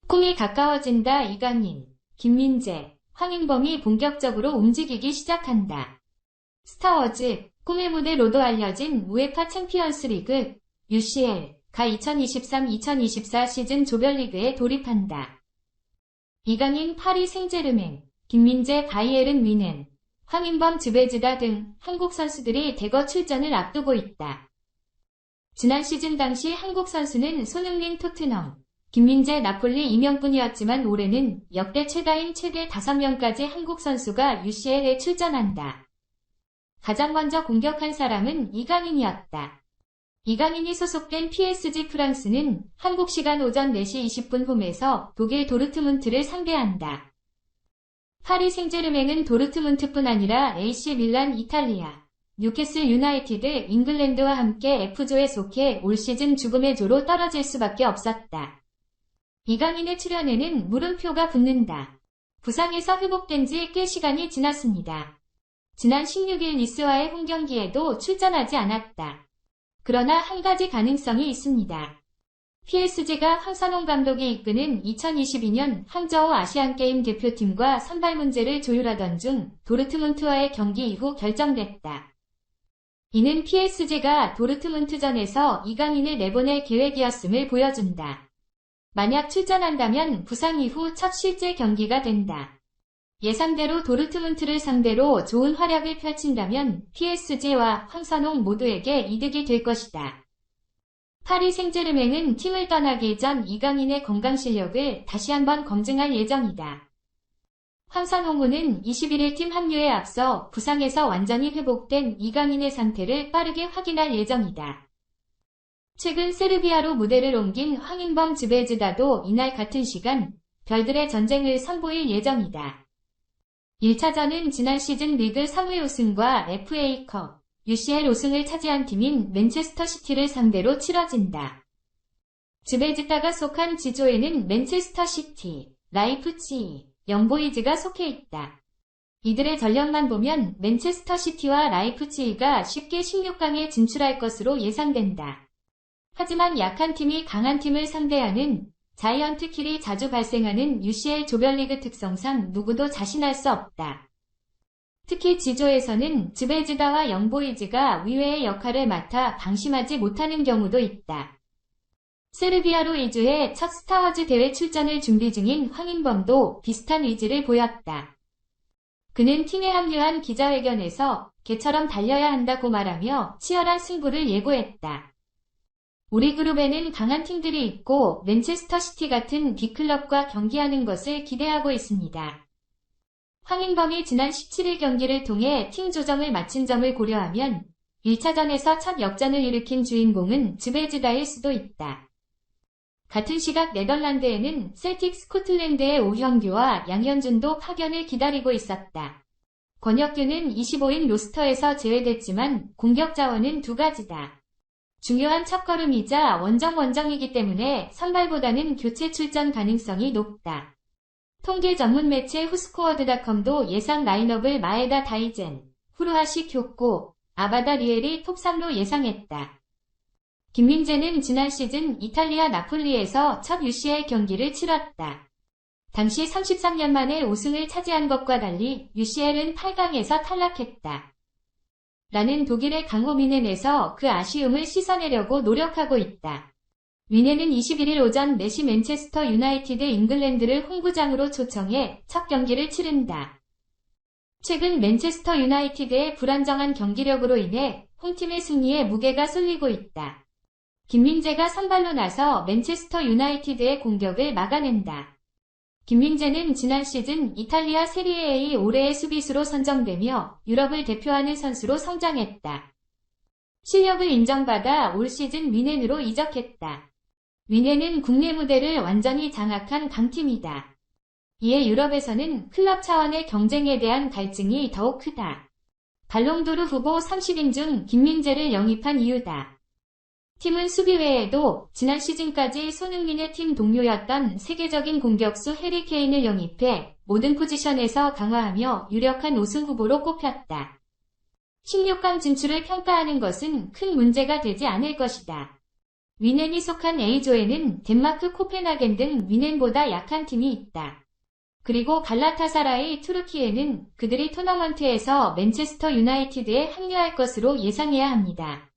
꿈이 가까워진다. 이강인, 김민재, 황인범이 본격적으로 움직이기 시작한다. 스타워즈, 꿈의 무대로도 알려진 우에파 챔피언스 리그, UCL가 2023-2024 시즌 조별리그에 돌입한다. 이강인 파리 생제르맹, 김민재 바이에른 뮌헨, 황인범 즈베즈다 등 한국 선수들이 대거 출전을 앞두고 있다. 지난 시즌 당시 한국 선수는 손흥민 토트넘, 김민재 나폴리 임명뿐이었지만 올해는 역대 최다인 최대 5명까지 한국 선수가 UCL에 출전한다. 가장 먼저 공격한 사람은 이강인이었다. 이강인이 소속된 PSG 프랑스는 한국 시간 오전 4시 20분 홈에서 독일 도르트문트를 상대한다. 파리 생제르맹은 도르트문트뿐 아니라 AC 밀란 이탈리아, 뉴캐슬 유나이티드 잉글랜드와 함께 F조에 속해 올 시즌 죽음의 조로 떨어질 수밖에 없었다. 이강인의 출연에는 물음표가 붙는다. 부상에서 회복된 지 꽤 시간이 지났습니다. 지난 16일 니스와의 홈경기에도 출전하지 않았다. 그러나 한 가지 가능성이 있습니다. PSG가 황선홍 감독이 이끄는 2022년 항저우 아시안게임 대표팀과 선발 문제를 조율하던 중 도르트문트와의 경기 이후 결정됐다. 이는 PSG가 도르트문트전에서 이강인을 내보낼 계획이었음을 보여준다. 만약 출전한다면 부상 이후 첫 실제 경기가 된다. 예상대로 도르트문트를 상대로 좋은 활약을 펼친다면 PSG와 황선홍 모두에게 이득이 될 것이다. 파리 생제르맹은 팀을 떠나기 전 이강인의 건강 실력을 다시 한번 검증할 예정이다. 황선홍은 21일 팀 합류에 앞서 부상에서 완전히 회복된 이강인의 상태를 빠르게 확인할 예정이다. 최근 세르비아로 무대를 옮긴 황인범 즈베즈다도 이날 같은 시간 별들의 전쟁을 선보일 예정이다. 1차전은 지난 시즌 리그 3회 우승과 FA컵, UCL 우승을 차지한 팀인 맨체스터 시티를 상대로 치러진다. 즈베즈다가 속한 지조에는 맨체스터 시티, 라이프치히, 영보이즈가 속해 있다. 이들의 전력만 보면 맨체스터 시티와 라이프치히가 쉽게 16강에 진출할 것으로 예상된다. 하지만 약한 팀이 강한 팀을 상대하는 자이언트킬이 자주 발생하는 UCL 조별리그 특성상 누구도 자신할 수 없다. 특히 지조에서는 즈베즈다와 영보이즈가 위외의 역할을 맡아 방심하지 못하는 경우도 있다. 세르비아로 이주해 첫 스타워즈 대회 출전을 준비 중인 황인범도 비슷한 의지를 보였다. 그는 팀에 합류한 기자회견에서 개처럼 달려야 한다고 말하며 치열한 승부를 예고했다. 우리 그룹에는 강한 팀들이 있고 맨체스터 시티 같은 빅클럽과 경기하는 것을 기대하고 있습니다. 황인범이 지난 17일 경기를 통해 팀 조정을 마친 점을 고려하면 1차전에서 첫 역전을 일으킨 주인공은 즈베즈다일 수도 있다. 같은 시각 네덜란드에는 셀틱 스코틀랜드의 오형규와 양현준도 파견을 기다리고 있었다. 권혁규는 25일 로스터에서 제외됐지만 공격 자원은 두 가지다. 중요한 첫걸음이자 원정이기 때문에 선발보다는 교체 출전 가능성이 높다. 통계 전문 매체 후스코어드닷컴도 예상 라인업을 마에다 다이젠, 후루하시 쿄코, 아바다 리엘이 톱3로 예상했다. 김민재는 지난 시즌 이탈리아 나폴리에서 첫 UCL 경기를 치렀다. 당시 33년 만에 우승을 차지한 것과 달리 UCL은 8강에서 탈락했다. 나는 독일의 강호 뮌헨에서 그 아쉬움을 씻어내려고 노력하고 있다. 뮌헨은 21일 오전 4시 맨체스터 유나이티드 잉글랜드를 홈구장으로 초청해 첫 경기를 치른다. 최근 맨체스터 유나이티드의 불안정한 경기력으로 인해 홈팀의 승리에 무게가 쏠리고 있다. 김민재가 선발로 나서 맨체스터 유나이티드의 공격을 막아낸다. 김민재는 지난 시즌 이탈리아 세리에 A 올해의 수비수로 선정되며 유럽을 대표하는 선수로 성장했다. 실력을 인정받아 올 시즌 뮌헨으로 이적했다. 뮌헨은 국내 무대를 완전히 장악한 강팀이다. 이에 유럽에서는 클럽 차원의 경쟁에 대한 갈증이 더욱 크다. 발롱도르 후보 30인 중 김민재를 영입한 이유다. 팀은 수비 외에도 지난 시즌까지 손흥민의 팀 동료였던 세계적인 공격수 해리 케인을 영입해 모든 포지션에서 강화하며 유력한 우승 후보로 꼽혔다. 16강 진출을 평가하는 것은 큰 문제가 되지 않을 것이다. 위넨이 속한 A조에는 덴마크 코펜하겐 등 위넨보다 약한 팀이 있다. 그리고 갈라타사라이 투르키예는 그들이 토너먼트에서 맨체스터 유나이티드에 합류할 것으로 예상해야 합니다.